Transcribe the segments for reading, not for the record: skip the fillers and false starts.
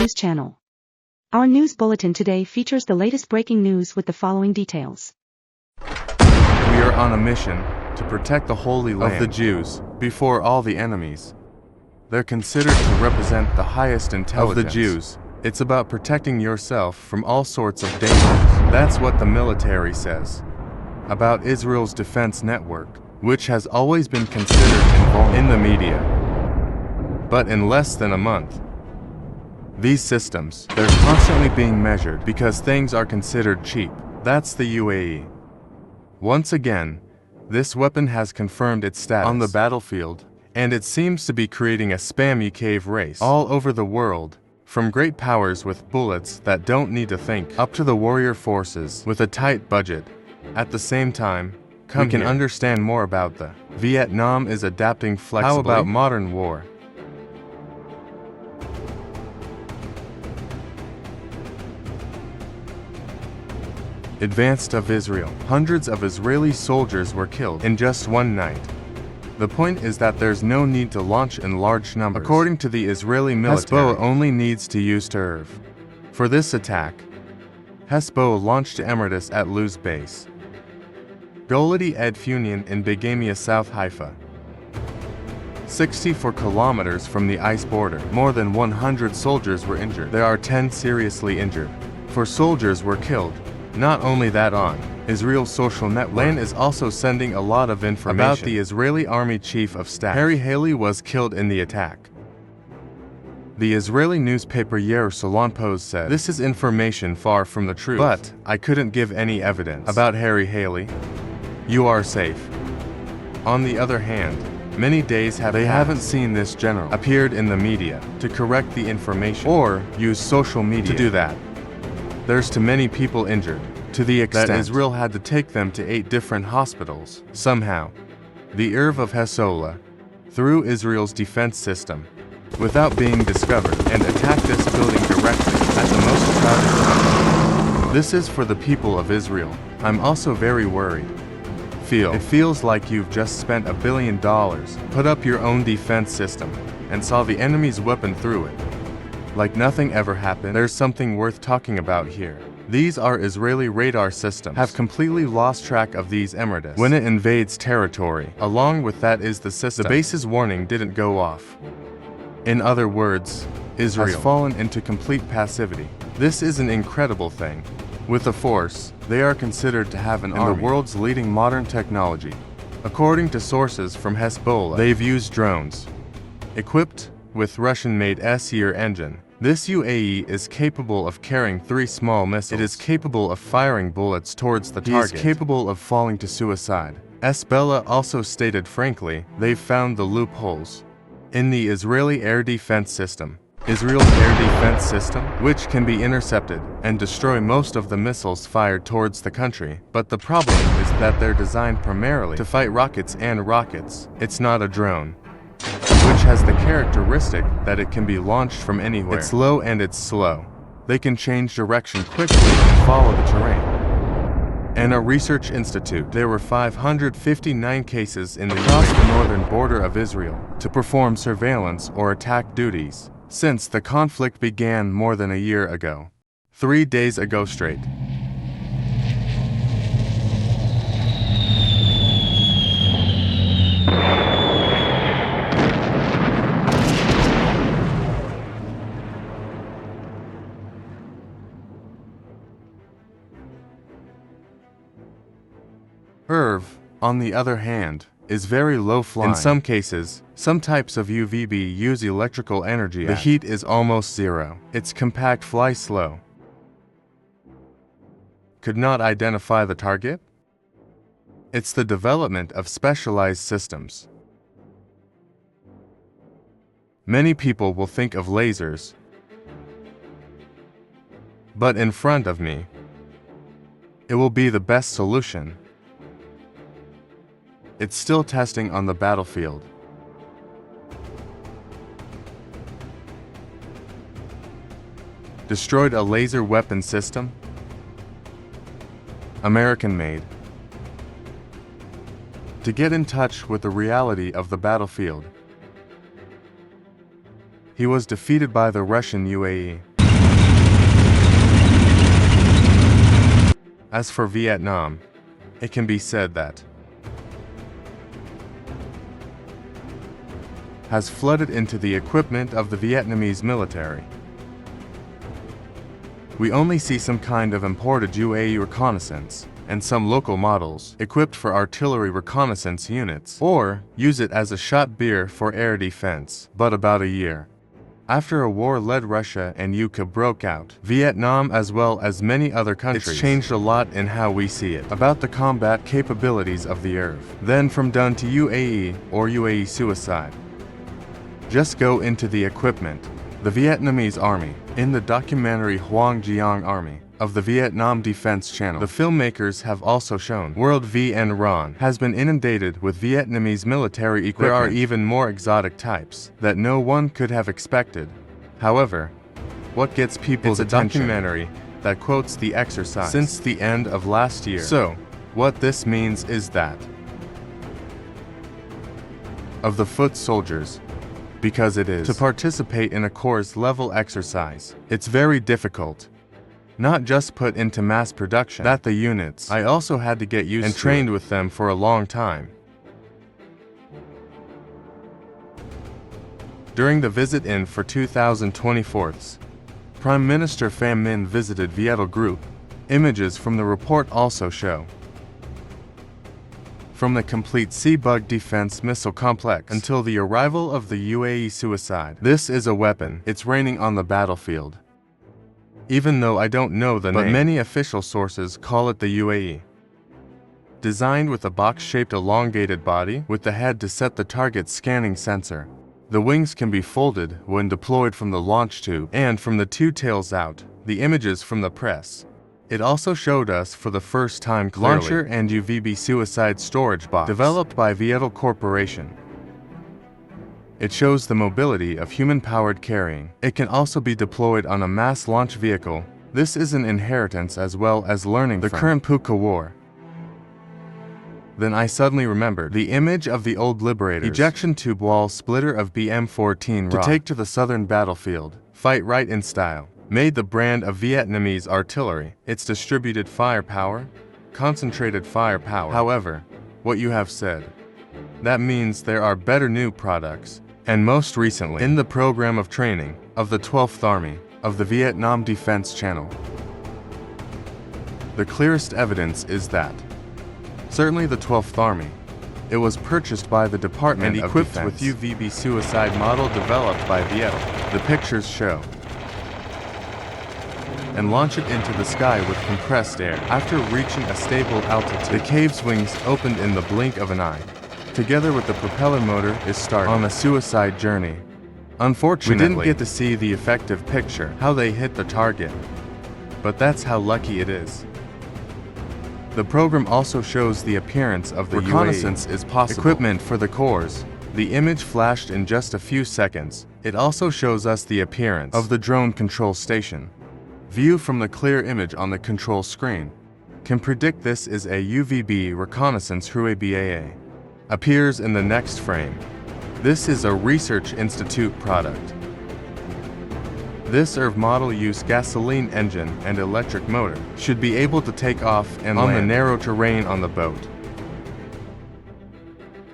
news channel. Our news bulletin today features the latest breaking news with the following details. We are on a mission to protect the Holy Land of the Jews before all the enemies. They're considered to represent the highest intelligence of the Jews. It's about protecting yourself from all sorts of dangers. That's what the military says about Israel's defense network, which has always been considered invulnerable in the media. But in less than a month, these systems, they're constantly being measured because things are considered cheap. That's the UAE. Once again, this weapon has confirmed its status on the battlefield, and it seems to be creating a spammy cave race all over the world, from great powers with bullets that don't need to think, up to the warrior forces with a tight budget. At the same time, we can understand more about the Vietnam is adapting flexibly. How about modern war? Advanced of Israel. Hundreds of Israeli soldiers were killed in just one night. The point is that there's no need to launch in large numbers. According to the Israeli military, Hezbollah only needs to use Terv. For this attack, Hezbollah launched Emirates at Luz base. Goladi Ed Funion in Begamia, South Haifa. 64 kilometers from the ice border. More than 100 soldiers were injured. There are 10 seriously injured. 4 soldiers were killed. Not only that, on Israel's social network, LAN is also sending a lot of information about the Israeli Army Chief of Staff. Harry Haley was killed in the attack. The Israeli newspaper Jerusalem Post said, "This is information far from the truth, but I couldn't give any evidence about Harry Haley. You are safe." On the other hand, many days they haven't seen this general appeared in the media to correct the information or use social media to do that. There's too many people injured, to the extent that Israel had to take them to 8 different hospitals. Somehow, the IRV of Hezbollah, through Israel's defense system, without being discovered, and attacked this building directly at the most crowded time. This is for the people of Israel. I'm also very worried. It feels like you've just spent $1 billion, put up your own defense system, and saw the enemy's weapon through it. Like nothing ever happened. There's something worth talking about here. These are Israeli radar systems have completely lost track of these Emirates when it invades territory. Along with that is the system. The base's warning didn't go off. In other words, Israel has fallen into complete passivity. This is an incredible thing. With a force, they are considered to have an army, the world's leading modern technology. According to sources from Hezbollah, they've used drones equipped with Russian-made S-year engine. This UAE is capable of carrying 3 small missiles. It is capable of firing bullets towards the target. It is capable of falling to suicide. Hezbollah also stated frankly, they've found the loopholes in the Israeli air defense system. Israel's air defense system, which can be intercepted and destroy most of the missiles fired towards the country. But the problem is that they're designed primarily to fight rockets and rockets. It's not a drone, which has the characteristic that it can be launched from anywhere. It's low and it's slow. They can change direction quickly and follow the terrain. In a research institute, there were 559 cases in the across the northern border of Israel to perform surveillance or attack duties since the conflict began more than a year ago. 3 days ago straight. IRV, on the other hand, is very low-flying. In some cases, some types of UVB use electrical energy. The heat is almost zero. It's compact, fly slow. Could not identify the target? It's the development of specialized systems. Many people will think of lasers, but in front of me, it will be the best solution. It's still testing on the battlefield. Destroyed a laser weapon system? American-made. To get in touch with the reality of the battlefield, he was defeated by the Russian UAE. As for Vietnam, it can be said that has flooded into the equipment of the Vietnamese military. We only see some kind of imported UAE reconnaissance, and some local models equipped for artillery reconnaissance units, or use it as a shot beer for air defense. But about a year after a war led Russia and UK broke out, Vietnam as well as many other countries, it's changed a lot in how we see it, about the combat capabilities of the ERV. Then from done to UAE or UAE suicide. Just go into the equipment. The Vietnamese army, in the documentary Hoang Giang Army of the Vietnam Defense Channel, the filmmakers have also shown World VN Ron has been inundated with Vietnamese military equipment. There are even more exotic types that no one could have expected. However, what gets people's attention? It's a documentary that quotes the exercise since the end of last year. So, what this means is that of the foot soldiers, because it is to participate in a course level exercise, it's very difficult. Not just put into mass production, that the units, I also had to get used and trained with them for a long time. During the visit in for 2024, Prime Minister Pham Minh visited Viettel Group. Images from the report also show from the complete Sea-Bug defense missile complex until the arrival of the UAE suicide. This is a weapon. It's raining on the battlefield. Even though I don't know the name, but many official sources call it the UAE. Designed with a box-shaped elongated body with the head to set the target scanning sensor. The wings can be folded when deployed from the launch tube and from the two tails out. The images from the press. It also showed us for the first time clearly launcher and UVB suicide storage box developed by Viettel Corporation. It shows the mobility of human-powered carrying. It can also be deployed on a mass launch vehicle. This is an inheritance as well as learning the current Puka war. Then I suddenly remembered the image of the old Liberators ejection tube wall splitter of BM-14 to take to the southern battlefield, fight right in style. Made the brand of Vietnamese artillery. It's distributed firepower, concentrated firepower. However, what you have said, that means there are better new products. And most recently, in the program of training of the 12th Army of the Vietnam Defense Channel. The clearest evidence is that certainly the 12th Army, it was purchased by the Department and equipped with UVB suicide model developed by Viettel. The pictures show and launch it into the sky with compressed air. After reaching a stable altitude, the cave's wings opened in the blink of an eye. Together with the propeller motor is started on a suicide journey. Unfortunately, we didn't get to see the effective picture, how they hit the target. But that's how lucky it is. The program also shows the appearance of the reconnaissance is possible equipment for the corps. The image flashed in just a few seconds. It also shows us the appearance of the drone control station. View from the clear image on the control screen can predict this is a UVB reconnaissance BAA. Appears in the next frame. This is a Research Institute product. This ERV model use gasoline engine and electric motor, should be able to take off and on land the narrow terrain on the boat.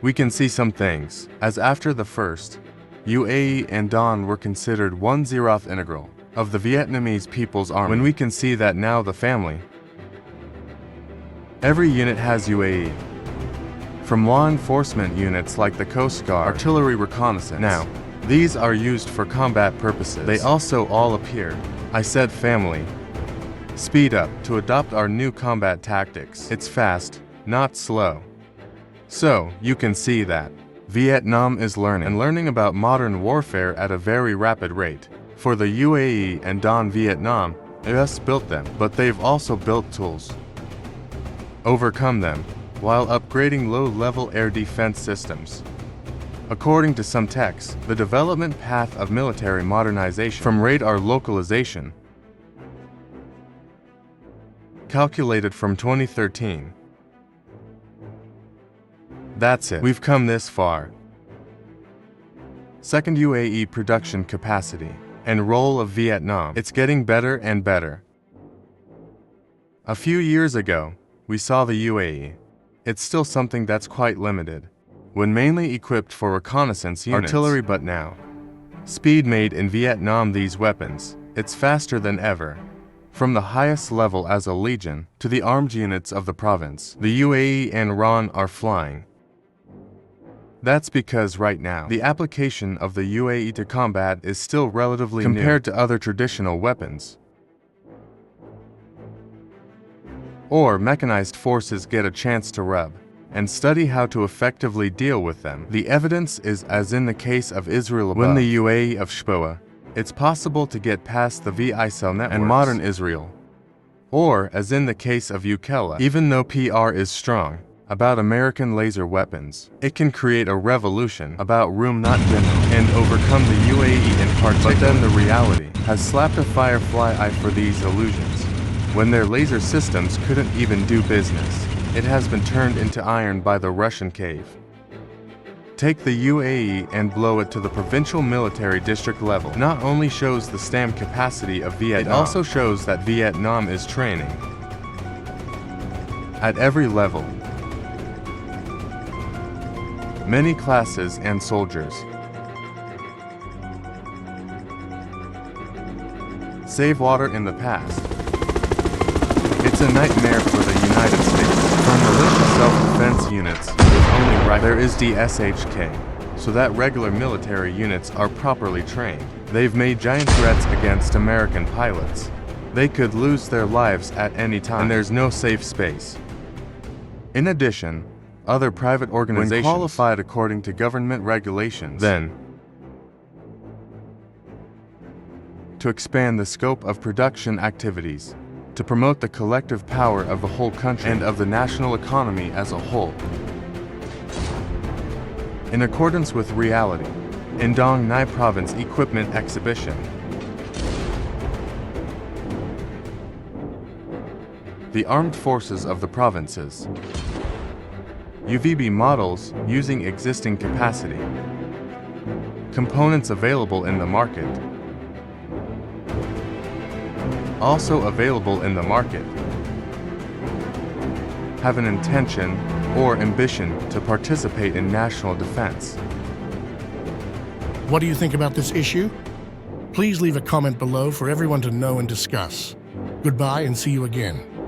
We can see some things, as after the first, UAE and Don were considered 1/0th integral of the Vietnamese People's Army. When we can see that now the family, every unit has UAE. From law enforcement units like the Coast Guard, artillery reconnaissance. Now, these are used for combat purposes. They also all appear, I said family, speed up to adopt our new combat tactics. It's fast, not slow. So, you can see that Vietnam is learning about modern warfare at a very rapid rate. For the UAE and Don Vietnam, US built them, but they've also built tools. Overcome them, while upgrading low-level air defense systems. According to some texts, the development path of military modernization from radar localization, calculated from 2013. That's it. We've come this far. Second, UAE production capacity and role of Vietnam. It's getting better and better. A few years ago, we saw the UAE. It's still something that's quite limited, when mainly equipped for reconnaissance units, artillery, but now. Speed made in Vietnam these weapons, it's faster than ever. From the highest level as a legion to the armed units of the province, the UAE and Iran are flying. That's because right now, the application of the UAE to combat is still relatively new compared to other traditional weapons. Or mechanized forces get a chance to rub and study how to effectively deal with them. The evidence is as in the case of Israel above. When the UAE of Hezbollah, it's possible to get past the VISL networks and modern Israel. Or, as in the case of Ukela, even though PR is strong about American laser weapons, it can create a revolution about room not general and overcome the UAE in particular. But then the reality has slapped a firefly eye for these illusions. When their laser systems couldn't even do business, it has been turned into iron by the Russian cave. Take the UAE and blow it to the provincial military district level. Not only shows the STAM capacity of Vietnam, it also shows that Vietnam is training at every level. Many classes and soldiers. Save water in the past. It's a nightmare for the United States. From militia self-defense units, with only right, there is DSHK, so that regular military units are properly trained. They've made giant threats against American pilots. They could lose their lives at any time, and there's no safe space. In addition, other private organizations, when qualified according to government regulations, then to expand the scope of production activities, to promote the collective power of the whole country and of the national economy as a whole. In accordance with reality, in Dong Nai Province Equipment Exhibition, the armed forces of the provinces, UVB models using existing capacity, components available in the market, also available in the market, have an intention or ambition to participate in national defense. What do you think about this issue? Please leave a comment below for everyone to know and discuss. Goodbye and see you again.